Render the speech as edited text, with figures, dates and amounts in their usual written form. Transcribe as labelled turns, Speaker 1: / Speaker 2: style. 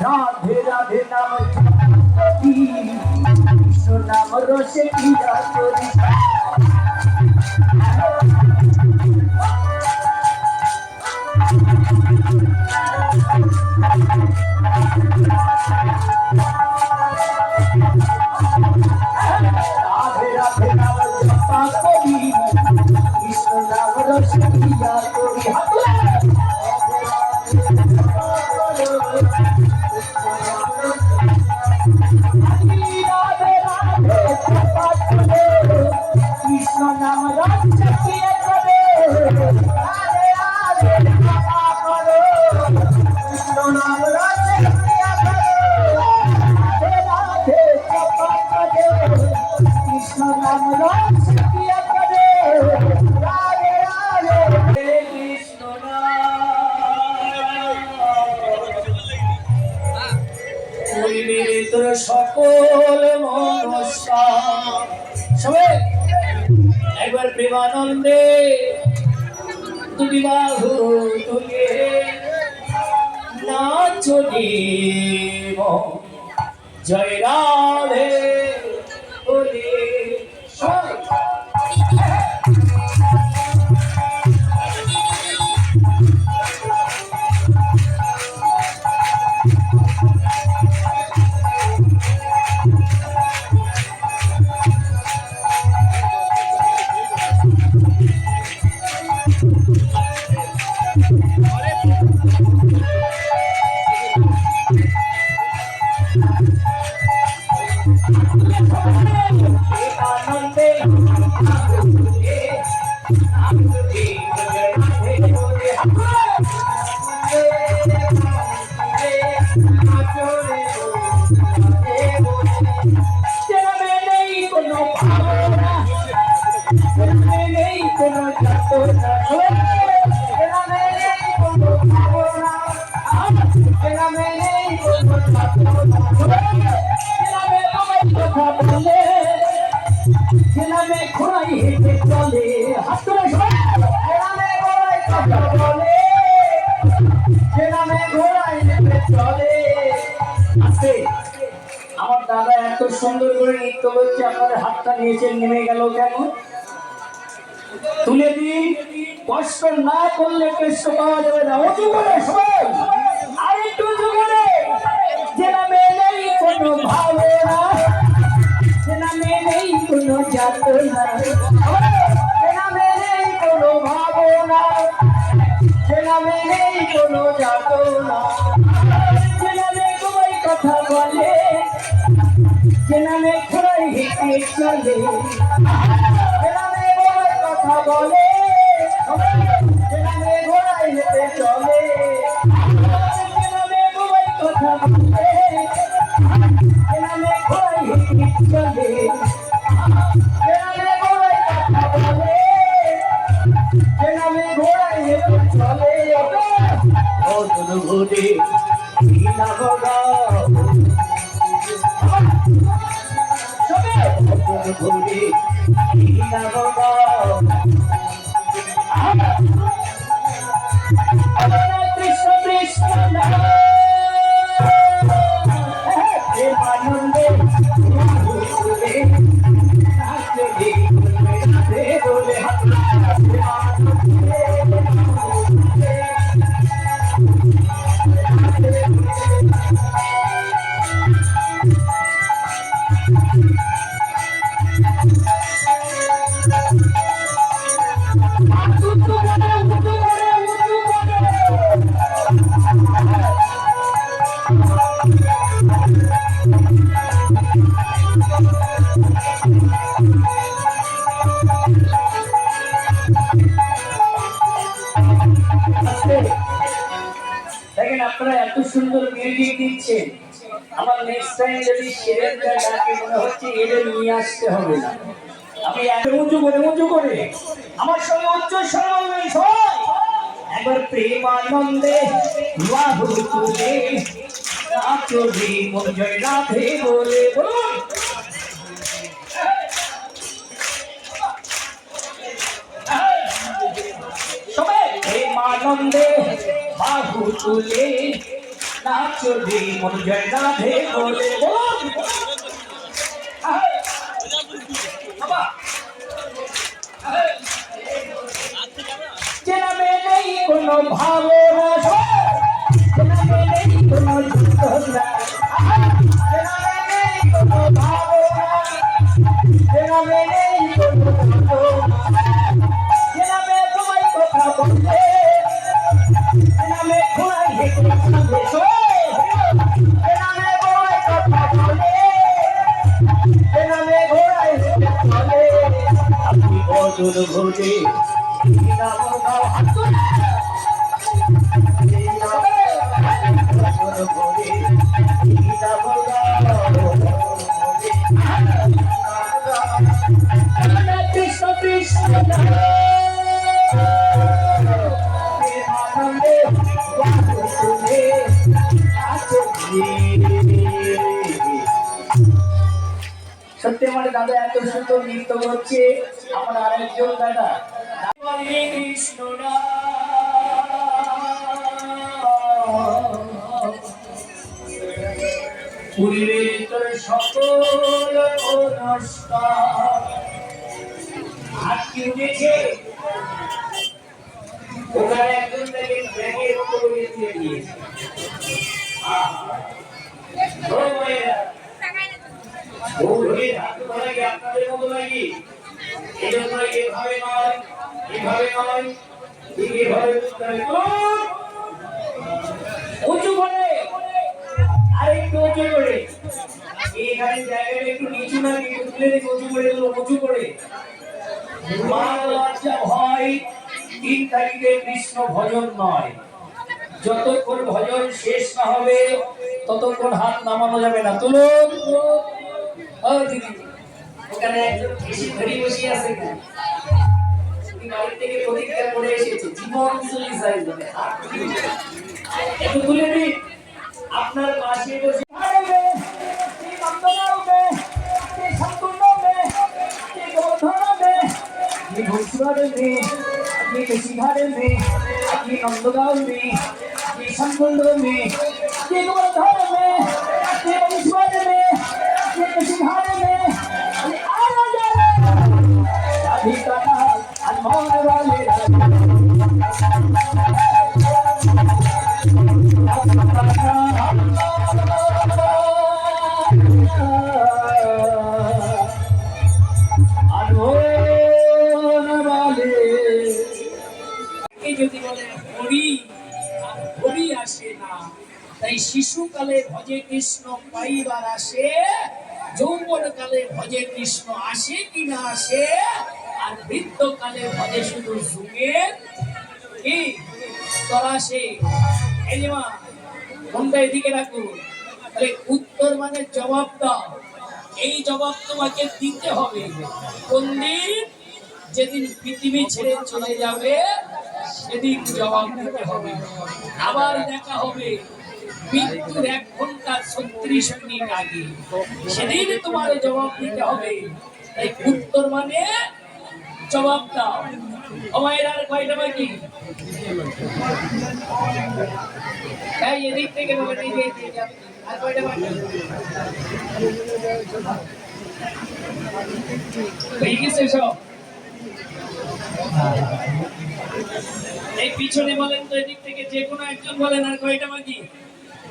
Speaker 1: রাধে রাধে নাম করি কৃষ্ণ নাম রসে ক্রিয়া করি রাধে রাধে নাম জপা করি কৃষ্ণ নাম রসে ক্রিয়া করি কৃষ্ণ নাম রসে ক্রিয়া করে রাধে রাধে জপা করো কৃষ্ণ নাম রসে ক্রিয়া করে রাধে রাধে জপা করে কৃষ্ণ নাম রসে ক্রিয়া করে রাধে রাধে কৃষ্ণ নাম তোর সকল মনস্কার সবাই একবার প্রেমানন্দে তুমি বাহু তুলে নাচো দেব জয় রাধে বলে আনন্দে কোনো ভাবনা নেই কোনো যাতনা কোনো ভাবনা নেই কোনো কথা বলে ঘোড়াই হেঁটে চলে হাত তুলে কথা বলে ঘোড়াই হেঁটে চলে আজকে আমার দাদা এত সুন্দর করে নৃত্য করছে আপনাদের হাতটা নিচে নেমে গেল কেন তুলে দিন কষ্ট না করলে কষ্ট পাওয়া যাবে না উঁচু করে সবাই আর একটু উঁচু করে যে নামে নেই কোনো ভাবনা যে নামে নেই কোনো যাতনা যে নামে নেই কোনো ভাবনা যে নামে নেই কোনো যাতনা যে নামে সবাই কথা বলে যে নামে ঘোড়াই হেঁটে চলে যে নামে সবাই কথা বলে যে নামে ঘোড়াই হেঁটে চলে যে নামে সবাই কথা বলে যে নামে ঘোড়াই হেঁটে চলে যে নামে সবাই কথা বলে যে নামে ঘোড়াই হেঁটে চলে ও দুর্ঘটে না বগা ঘুরে কৃষ্ণ কৃষ্ণ আনন্দে বলে দেখেন আপনারা এত সুন্দর মিউজিক দিচ্ছেন আমার নেক্সট টাইম যদি শেরের ডাকে মনে হচ্ছে এদের নিয়ে আসতে হবে না আমি এত উঁচু করে আমার সঙ্গে উচ্চ স্বর বলবেন সবাই একবার প্রেমানন্দে বাহু তুলে নাচো জীবন জয় রাধে বলে বলুন সবাই প্রেমানন্দে বাহু তুলে নাচো রে মন জয় রাধে বলে বল বাবা যে নামে নেই কোনো ভাবনা যে নামে নেই কোনো চিন্তা যে নামে নেই কোনো ভাবনা যে নামে নেই কোনো যে নামে তোমায় কথা বলতে যে নামে ঘোড়ায় হেঁটে যে নামে তোমায় কথা বলে যে নামে ঘোড়ায় হেঁটে চলে আপনি অদূর ঘটে কৃষ্ণ কৃষ্ণ সত্যি মানে দাদা এত সুন্দর নৃত্য করছে আমার আরেকজন দাদা কৃষ্ণ পুরীর তোর সকল নমস্কার হাত কি উঠেছে ওখানে একজন থেকে ব্যাগের উপর দিয়ে দিয়েছে ও ভাইয়া ও ধরে হাত ধরে আপনাদের মতো নাকি এই জন্য এভাবে নয় এইভাবে উঁচু করে আরেকটু উঁচু করে এইখানে জায়গাটা একটু নিচু না একটু তুলে রেখে উঁচু করে দিল উঁচু করে মান লজ্জা ভয় 3 তারিখে কৃষ্ণ ভজন নয় যতক্ষণ ভজন শেষ না হবে ততক্ষণ হাত নামানো যাবে না তুলুন ও দিদি ওখানে একজন বেশি ধরে বসে আছে বাড়ি থেকে প্রতিজ্ঞা করে এসেছে জীবন চলে যায় একটু তুলে দিন আপনার পাশে বসে नंदगांव में संकुल में गोवर्धन में बंसवाड़ में सिंहार में राधिका अनमोल वाले শিশুকালে ভজে কৃষ্ণ পাইবার আসে যৌবন কালে ভজে কৃষ্ণ আসে কি না আসে আর বৃদ্ধকালে ভজে শুধু যুগের কি তরাসে এই যে মা মনটা এদিকে রাখুন তাহলে উত্তর মানে জবাব দাও এই জবাব তোমাকে দিতে হবে কোন দিন যেদিন পৃথিবী ছেড়ে চলে যাবে সেদিন জবাব দিতে হবে আবার দেখা হবে মৃত্যুর 1 ঘন্টা 36 মিনিট আগে সেদিন তোমার জবাব দিতে হবে তাই উত্তর মানে জবাব দাও আমাদের আর কয়টা বাকি এই এদিক থেকে বলে দিয়ে আর কয়টা বাকি এই কি শেষ এই পিছনে বলেন তো এদিক থেকে যে কোনো একজন বলেন আর কয়টা বাকি